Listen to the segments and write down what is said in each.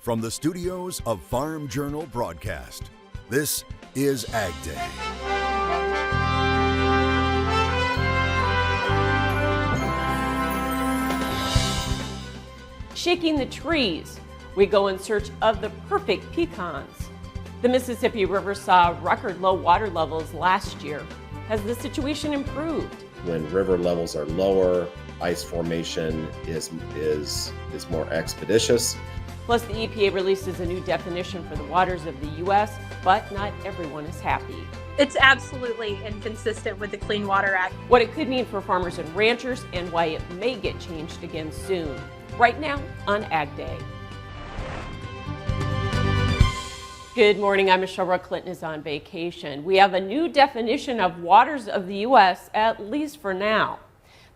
From the studios of Farm Journal Broadcast, this is AgDay. Shaking the trees, we go in search of the perfect pecans. The Mississippi River saw record low water levels last year. Has the situation improved? When river levels are lower, ice formation is more expeditious. Plus, the EPA releases a new definition for the waters of the U.S., but not everyone is happy. It's absolutely inconsistent with the Clean Water Act. What it could mean for farmers and ranchers, and why it may get changed again soon. Right now on AgDay. Good morning, I'm Michelle Rook. Clinton is on vacation. We have a new definition of waters of the U.S., at least for now.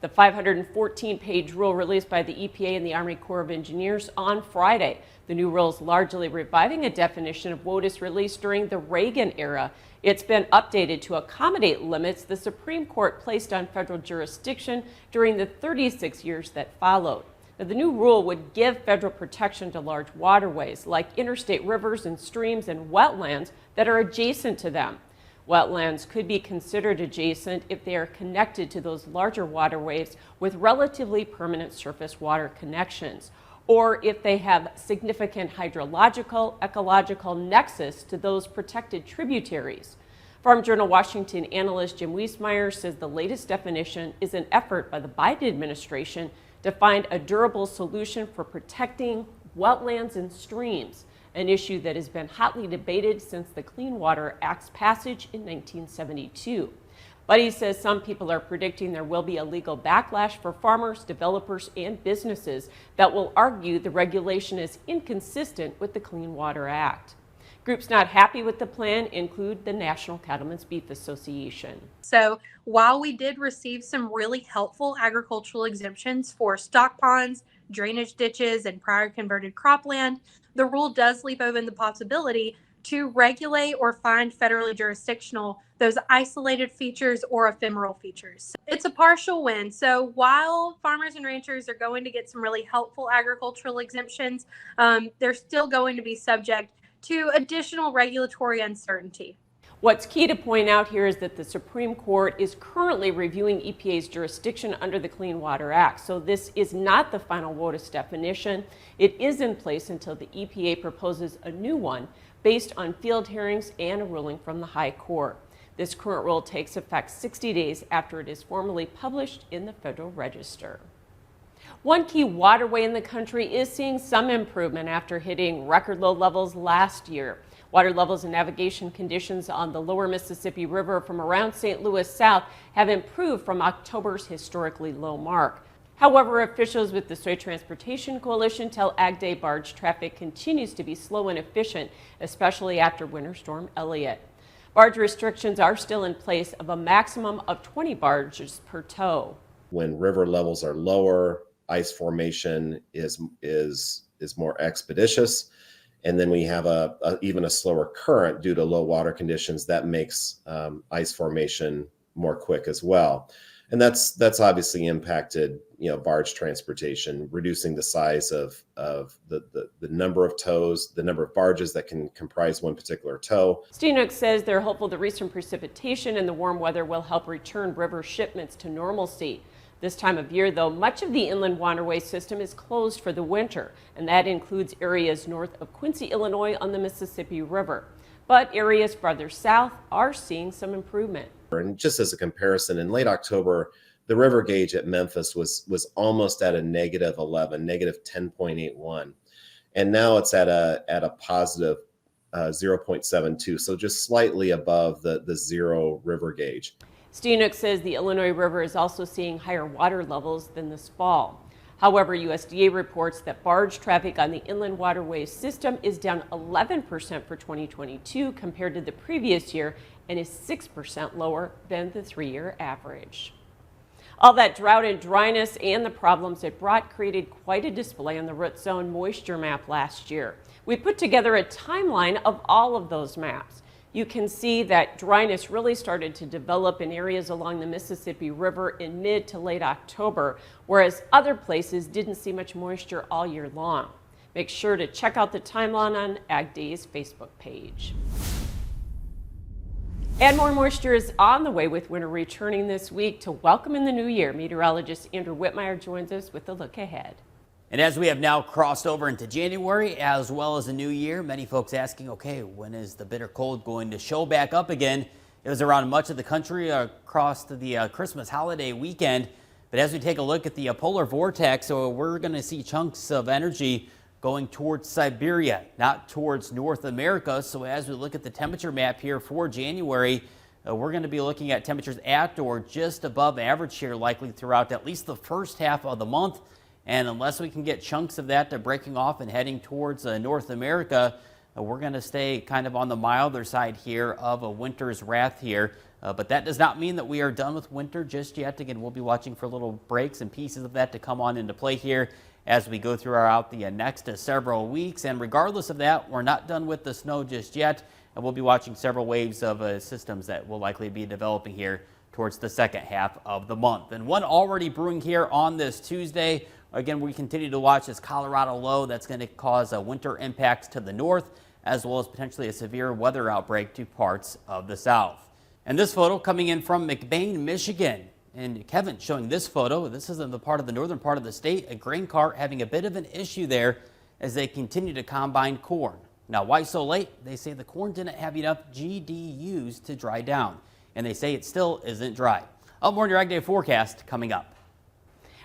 The 514-page rule released by the EPA and the Army Corps of Engineers on Friday. The new rule is largely reviving a definition of WOTUS released during the Reagan era. It's been updated to accommodate limits the Supreme Court placed on federal jurisdiction during the 36 years that followed. Now, the new rule would give federal protection to large waterways like interstate rivers and streams and wetlands that are adjacent to them. Wetlands could be considered adjacent if they are connected to those larger waterways with relatively permanent surface water connections, or if they have significant hydrological, ecological nexus to those protected tributaries. Farm Journal Washington analyst Jim Wiesmeyer says the latest definition is an effort by the Biden administration to find a durable solution for protecting wetlands and streams, an issue that has been hotly debated since the Clean Water Act's passage in 1972. But he says some people are predicting there will be a legal backlash for farmers, developers, and businesses that will argue the regulation is inconsistent with the Clean Water Act. Groups not happy with the plan include the National Cattlemen's Beef Association. So while we did receive some really helpful agricultural exemptions for stock ponds, drainage ditches, and prior converted cropland, the rule does leave open the possibility to regulate or find federally jurisdictional those isolated features or ephemeral features. It's a partial win. So while farmers and ranchers are going to get some really helpful agricultural exemptions, they're still going to be subject to additional regulatory uncertainty. What's key to point out here is that the Supreme Court is currently reviewing EPA's jurisdiction under the Clean Water Act. So this is not the final WOTUS definition. It is in place until the EPA proposes a new one based on field hearings and a ruling from the High Court. This current rule takes effect 60 days after it is formally published in the Federal Register. One key waterway in the country is seeing some improvement after hitting record low levels last year. Water levels and navigation conditions on the lower Mississippi River from around St. Louis south have improved from October's historically low mark. However, officials with the Soy Transportation Coalition tell AgDay barge traffic continues to be slow and efficient, especially after Winter Storm Elliott. Barge restrictions are still in place of a maximum of 20 barges per tow. When river levels are lower, ice formation is more expeditious. And then we have even a slower current due to low water conditions that makes ice formation more quick as well. And that's obviously impacted barge transportation, reducing the size of the number of tows, the number of barges that can comprise one particular tow. Steenhoek says they're hopeful the recent precipitation and the warm weather will help return river shipments to normalcy. This time of year, though, much of the inland waterway system is closed for the winter, and that includes areas north of Quincy, Illinois on the Mississippi River. But areas farther south are seeing some improvement. And just as a comparison, in late October, the river gauge at Memphis was almost at a negative 11, negative 10.81. And now it's at a positive 0.72, so just slightly above the zero river gauge. Steenhoek says the Illinois River is also seeing higher water levels than this fall. However, USDA reports that barge traffic on the inland waterways system is down 11% for 2022 compared to the previous year and is 6% lower than the 3-year average. All that drought and dryness and the problems it brought created quite a display on the root zone moisture map last year. We put together a timeline of all of those maps. You can see that dryness really started to develop in areas along the Mississippi River in mid to late October, whereas other places didn't see much moisture all year long. Make sure to check out the timeline on AgDay's Facebook page. And more moisture is on the way, with winter returning this week to welcome in the new year. Meteorologist Andrew Whitmire joins us with a look ahead. And as we have now crossed over into January as well as the new year, many folks asking, okay, when is the bitter cold going to show back up again? It was around much of the country across the Christmas holiday weekend. But as we take a look at the polar vortex, we're going to see chunks of energy going towards Siberia, not towards North America. So as we look at the temperature map here for January, we're going to be looking at temperatures at or just above average here, likely throughout at least the first half of the month. And unless we can get chunks of that breaking off and heading towards North America, we're going to stay kind of on the milder side here of a winter's wrath here. But that does not mean that we are done with winter just yet. Again, we'll be watching for little breaks and pieces of that to come on into play here as we go throughout the next several weeks. And regardless of that, we're not done with the snow just yet. And we'll be watching several waves of systems that will likely be developing here towards the second half of the month. And one already brewing here on this Tuesday. Again, we continue to watch this Colorado low that's going to cause winter impacts to the north, as well as potentially a severe weather outbreak to parts of the south. And this photo coming in from McBain, Michigan. And Kevin showing this photo. This is in the part of the northern part of the state. A grain cart having a bit of an issue there as they continue to combine corn. Now, why so late? They say the corn didn't have enough GDUs to dry down. And they say it still isn't dry. Up more on your AgDay forecast coming up.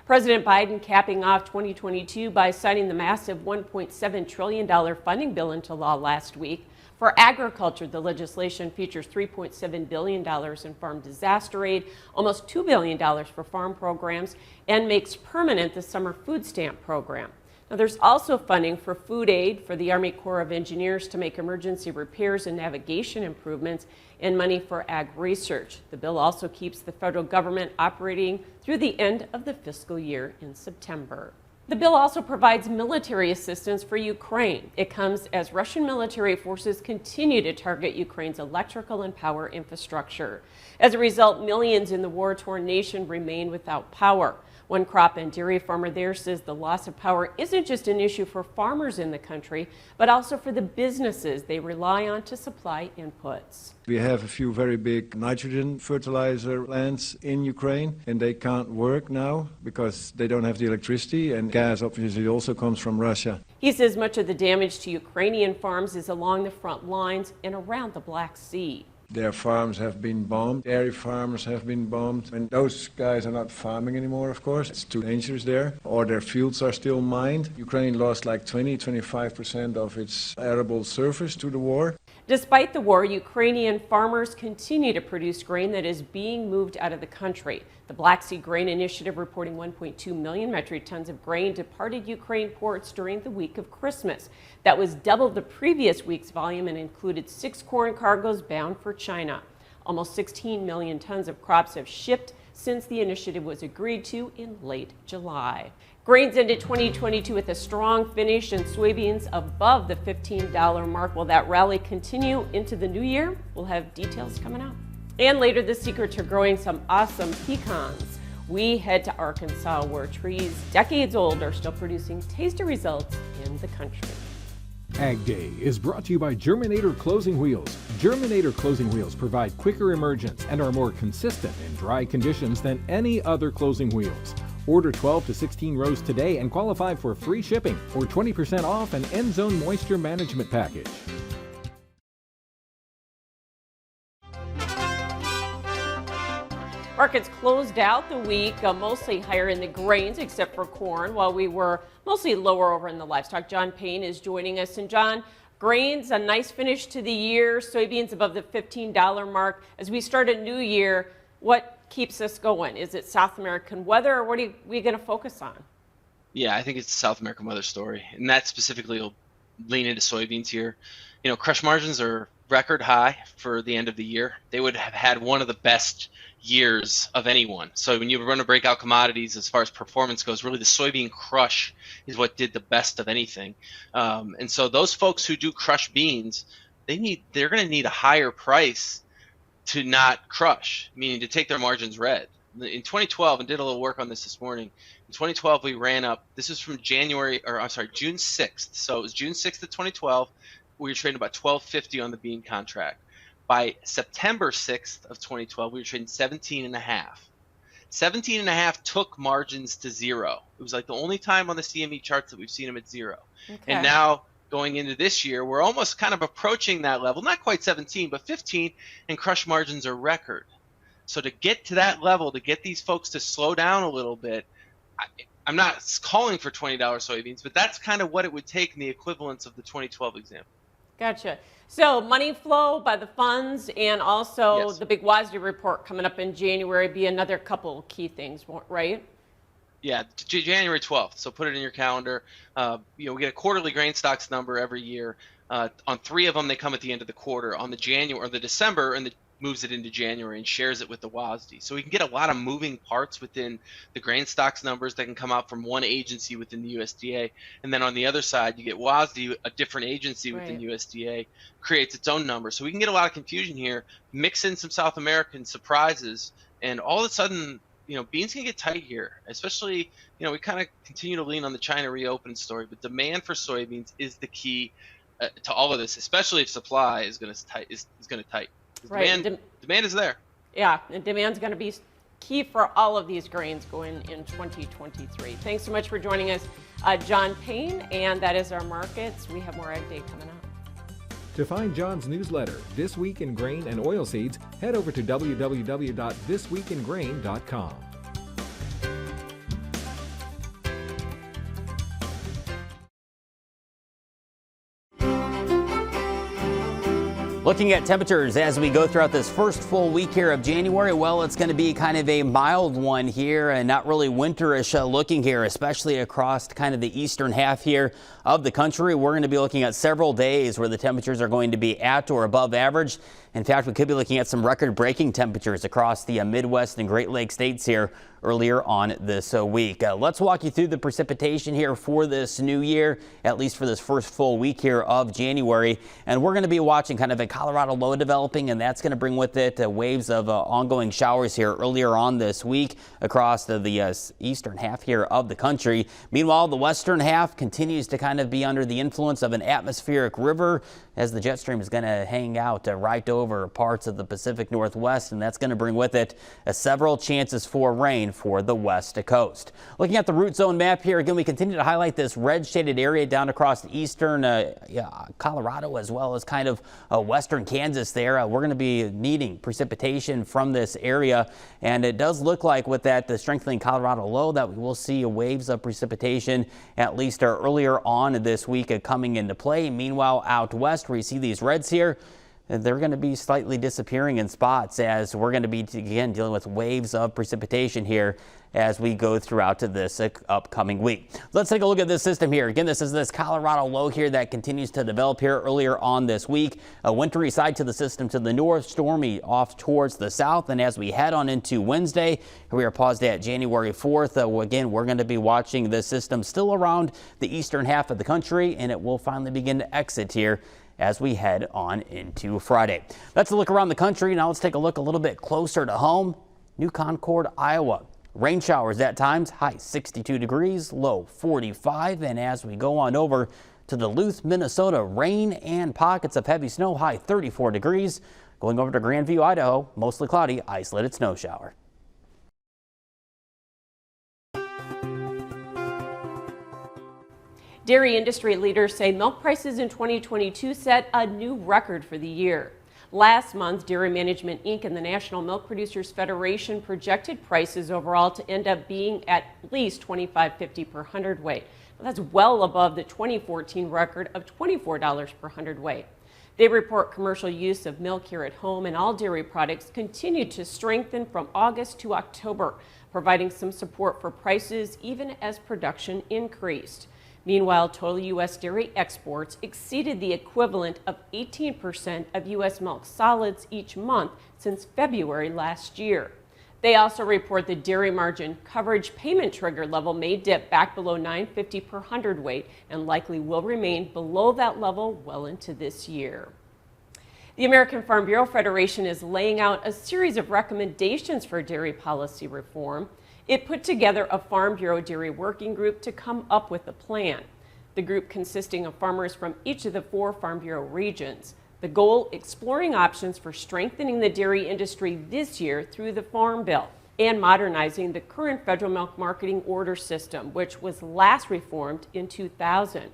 President Biden capping off 2022 by signing the massive $1.7 trillion funding bill into law last week. For agriculture, the legislation features $3.7 billion in farm disaster aid, almost $2 billion for farm programs, and makes permanent the summer food stamp program. Now, there's also funding for food aid for the Army Corps of Engineers to make emergency repairs and navigation improvements, and money for ag research. The bill also keeps the federal government operating through the end of the fiscal year in September. The bill also provides military assistance for Ukraine. It comes as Russian military forces continue to target Ukraine's electrical and power infrastructure. As a result, millions in the war-torn nation remain without power. One crop and dairy farmer there says the loss of power isn't just an issue for farmers in the country, but also for the businesses they rely on to supply inputs. We have a few very big nitrogen fertilizer plants in Ukraine, and they can't work now because they don't have the electricity, and gas obviously also comes from Russia. He says much of the damage to Ukrainian farms is along the front lines and around the Black Sea. Their farms have been bombed, dairy farms have been bombed, and those guys are not farming anymore, of course. It's too dangerous there, or their fields are still mined. Ukraine lost like 25% of its arable surface to the war. Despite the war, Ukrainian farmers continue to produce grain that is being moved out of the country. The Black Sea Grain Initiative reporting 1.2 million metric tons of grain departed Ukraine ports during the week of Christmas. That was double the previous week's volume and included 6 corn cargoes bound for China. Almost 16 million tons of crops have shipped since the initiative was agreed to in late July. Grains ended 2022 with a strong finish and soybeans above the $15 mark. Will that rally continue into the new year? We'll have details coming out. And later, the secret to growing some awesome pecans. We head to Arkansas, where trees decades old are still producing tasty results in the country. AgDay is brought to you by Germinator Closing Wheels. Germinator Closing Wheels provide quicker emergence and are more consistent in dry conditions than any other closing wheels. Order 12 to 16 rows today and qualify for free shipping or 20% off an end zone moisture management package. Markets closed out the week mostly higher in the grains except for corn, while we were mostly lower over in the livestock. John Payne is joining us. And John, grains, a nice finish to the year, soybeans above the $15 mark. As we start a new year, what keeps us going? Is it South American weather, or what are we going to focus on? Yeah, I think it's the South American weather story, and that specifically will lean into soybeans here. You know, crush margins are record high for the end of the year. They would have had one of the best years of anyone. So when you run to breakout commodities as far as performance goes, really the soybean crush is what did the best of anything. And so those folks who do crush beans, they're going to need a higher price to not crush, meaning to take their margins red. In 2012, and did a little work on this morning. In 2012, we ran up. This is from June 6th. So it was June 6th of 2012. We were trading about $12.50 on the bean contract. By September 6th of 2012, we were trading 17.5. 17.5 took margins to zero. It was like the only time on the CME charts that we've seen them at zero. Okay. And now going into this year, we're almost kind of approaching that level. Not quite 17, but 15, and crush margins are record. So to get to that level, to get these folks to slow down a little bit, I'm not calling for $20 soybeans, but that's kind of what it would take in the equivalence of the 2012 example. Gotcha. So money flow by the funds and also Yes. the big WASDE report coming up in January be another couple key things, right? Yeah, January 12th. So put it in your calendar. We get a quarterly grain stocks number every year. On 3 of them, they come at the end of the quarter. On the January or the December, and moves it into January and shares it with the WASDE. So we can get a lot of moving parts within the grain stocks numbers that can come out from one agency within the USDA. And then on the other side, you get WASDE, a different agency within USDA, creates its own number. So we can get a lot of confusion here, mix in some South American surprises, and all of a sudden, beans can get tight here, especially, we kind of continue to lean on the China reopen story, but demand for soybeans is the key to all of this, especially if supply is going to tight. Right. Demand is there. Yeah, and demand's going to be key for all of these grains going in 2023. Thanks so much for joining us, John Payne, and that is our markets. We have more AgDay coming up. To find John's newsletter, This Week in Grain and Oilseeds, head over to www.thisweekingrain.com. Looking at temperatures as we go throughout this first full week here of January, well, it's going to be kind of a mild one here and not really winterish looking here, especially across kind of the eastern half here of the country. We're going to be looking at several days where the temperatures are going to be at or above average. In fact, we could be looking at some record-breaking temperatures across the Midwest and Great Lakes states here earlier on this week. Let's walk you through the precipitation here for this new year, at least for this first full week here of January. And we're going to be watching kind of a Colorado low developing, and that's going to bring with it waves of ongoing showers here earlier on this week across the eastern half here of the country. Meanwhile, the western half continues to kind of be under the influence of an atmospheric river as the jet stream is going to hang out right over parts of the Pacific Northwest, and that's going to bring with it several chances for rain for the west coast. Looking at the root zone map here, again, we continue to highlight this red shaded area down across eastern Colorado as well as kind of western Kansas there. We're going to be needing precipitation from this area, and it does look like with that the strengthening Colorado low that we will see waves of precipitation at least earlier on this week coming into play. Meanwhile, out west where you see these reds here, they're going to be slightly disappearing in spots as we're going to be, again, dealing with waves of precipitation here as we go throughout to this upcoming week. Let's take a look at this system here. Again, this is this Colorado low here that continues to develop here earlier on this week. A wintry side to the system to the north, stormy off towards the south. And as we head on into Wednesday, we are paused at January 4th. Again, we're going to be watching this system still around the eastern half of the country, and it will finally begin to exit here as we head on into Friday. That's a look around the country. Now let's take a look a little bit closer to home. New Concord, Iowa. Rain showers at times, high 62 degrees, low 45. And as we go on over to Duluth, Minnesota, rain and pockets of heavy snow, high 34 degrees. Going over to Grandview, Idaho, mostly cloudy, isolated snow shower. Dairy industry leaders say milk prices in 2022 set a new record for the year. Last month, Dairy Management Inc. and the National Milk Producers Federation projected prices overall to end up being at least $25.50 per hundredweight. That's well above the 2014 record of $24 per hundredweight. They report commercial use of milk here at home and all dairy products continued to strengthen from August to October, providing some support for prices even as production increased. Meanwhile, total U.S. dairy exports exceeded the equivalent of 18% of U.S. milk solids each month since February last year. They also report the dairy margin coverage payment trigger level may dip back below $9.50 per hundredweight and likely will remain below that level well into this year. The American Farm Bureau Federation is laying out a series of recommendations for dairy policy reform. It put together a Farm Bureau Dairy Working Group to come up with a plan. The group consisting of farmers from each of the 4 Farm Bureau regions. The goal, exploring options for strengthening the dairy industry this year through the Farm Bill and modernizing the current federal milk marketing order system, which was last reformed in 2000.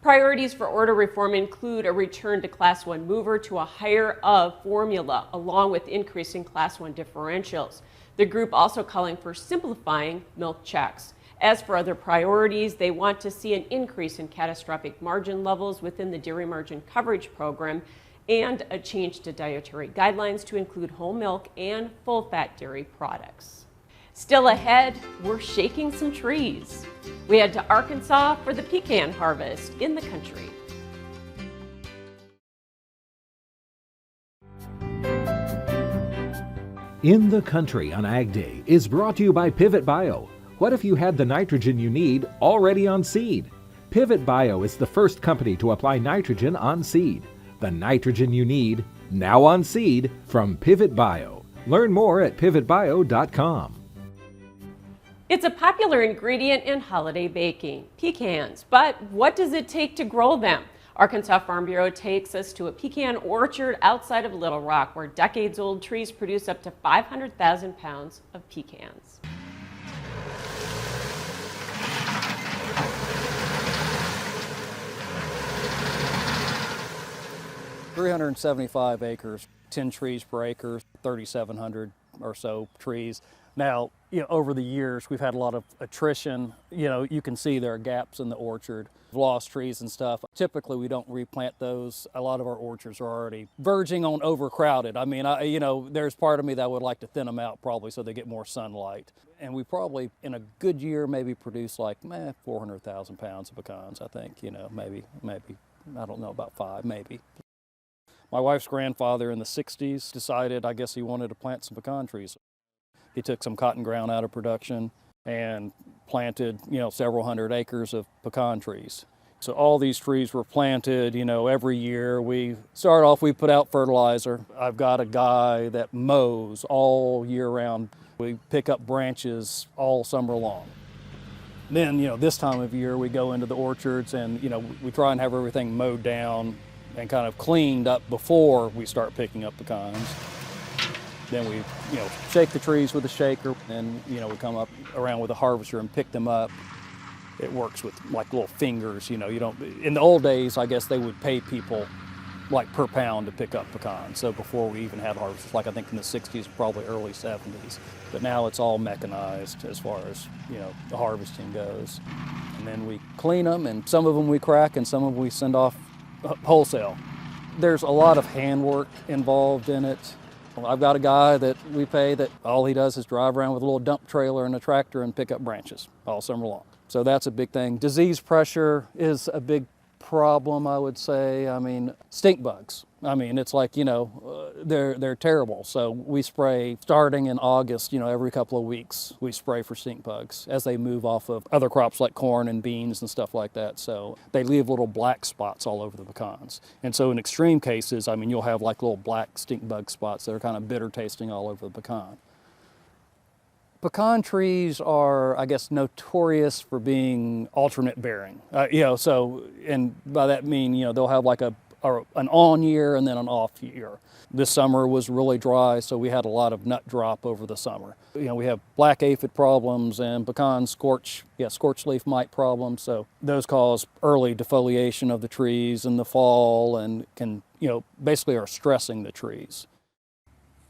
Priorities for order reform include a return to Class 1 mover to a higher of formula, along with increasing Class 1 differentials. The group also calling for simplifying milk checks. As for other priorities, they want to see an increase in catastrophic margin levels within the Dairy Margin Coverage Program and a change to dietary guidelines to include whole milk and full-fat dairy products. Still ahead, we're shaking some trees. We head to Arkansas for the pecan harvest in the country. In the Country on Ag Day is brought to you by Pivot Bio. What if you had the nitrogen you need already on seed? Pivot Bio is the first company to apply nitrogen on seed. The nitrogen you need, now on seed, from Pivot Bio. Learn more at pivotbio.com. It's a popular ingredient in holiday baking, pecans. But what does it take to grow them? Arkansas Farm Bureau takes us to a pecan orchard outside of Little Rock, where decades-old trees produce up to 500,000 pounds of pecans. "375 acres, 10 trees per acre, 3,700 or so trees. Now, over the years, we've had a lot of attrition. You can see there are gaps in the orchard, lost trees and stuff. Typically, we don't replant those. A lot of our orchards are already verging on overcrowded. I mean, there's part of me that would like to thin them out probably so they get more sunlight. And we probably, in a good year, maybe produce like 400,000 pounds of pecans, I think, maybe, I don't know, about 5, maybe. My wife's grandfather in the 60s decided, I guess he wanted to plant some pecan trees. He took some cotton ground out of production and planted, several hundred acres of pecan trees. So all these trees were planted, every year. We put out fertilizer. I've got a guy that mows all year round. We pick up branches all summer long. Then, this time of year we go into the orchards and, we try and have everything mowed down and kind of cleaned up before we start picking up pecans. Then we, shake the trees with a shaker, and, we come up around with a harvester and pick them up. It works with like little fingers, you don't, in the old days, I guess they would pay people like per pound to pick up pecans. So before we even had harvesters, like I think in the 60s, probably early 70s. But now it's all mechanized as far as, the harvesting goes. And then we clean them, and some of them we crack and some of them we send off wholesale. There's a lot of handwork involved in it. I've got a guy that we pay that all he does is drive around with a little dump trailer and a tractor and pick up branches all summer long. So that's a big thing. Disease pressure is a big problem, I would say. I mean, stink bugs. I mean, it's like, they're terrible. So we spray starting in August, every couple of weeks, we spray for stink bugs as they move off of other crops like corn and beans and stuff like that. So they leave little black spots all over the pecans. And so in extreme cases, I mean, you'll have like little black stink bug spots that are kind of bitter tasting all over the pecan. Pecan trees are, I guess, notorious for being alternate bearing. And by that mean, they'll have like an on year and then an off year. This summer was really dry, so we had a lot of nut drop over the summer. We have black aphid problems and pecan scorch leaf mite problems. So those cause early defoliation of the trees in the fall and can, basically are stressing the trees.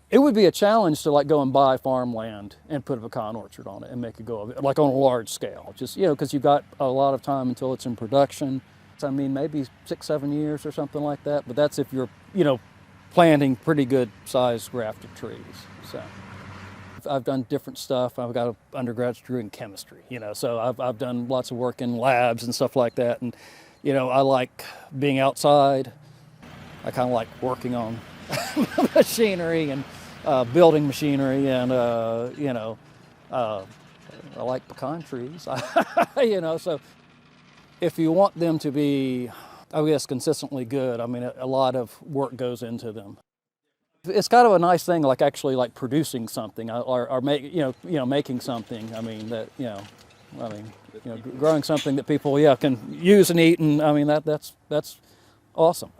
It would be a challenge to like go and buy farmland and put a pecan orchard on it and make it go like on a large scale. Just, because you've got a lot of time until it's in production. I mean, maybe 6-7 years or something like that. But that's if you're, planting pretty good sized grafted trees. So I've done different stuff. I've got an undergraduate degree in chemistry, so I've done lots of work in labs and stuff like that. And, I like being outside. I kind of like working on machinery and building machinery, and I like pecan trees. So if you want them to be Oh yes, consistently good. I mean, a lot of work goes into them. It's kind of a nice thing, like actually like producing something or making something. I mean growing something that people can use and eat, and I mean that's awesome.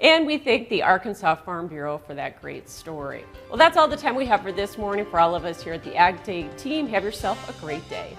And we thank the Arkansas Farm Bureau for that great story. Well, that's all the time we have for this morning. For all of us here at the AgDay team, have yourself a great day.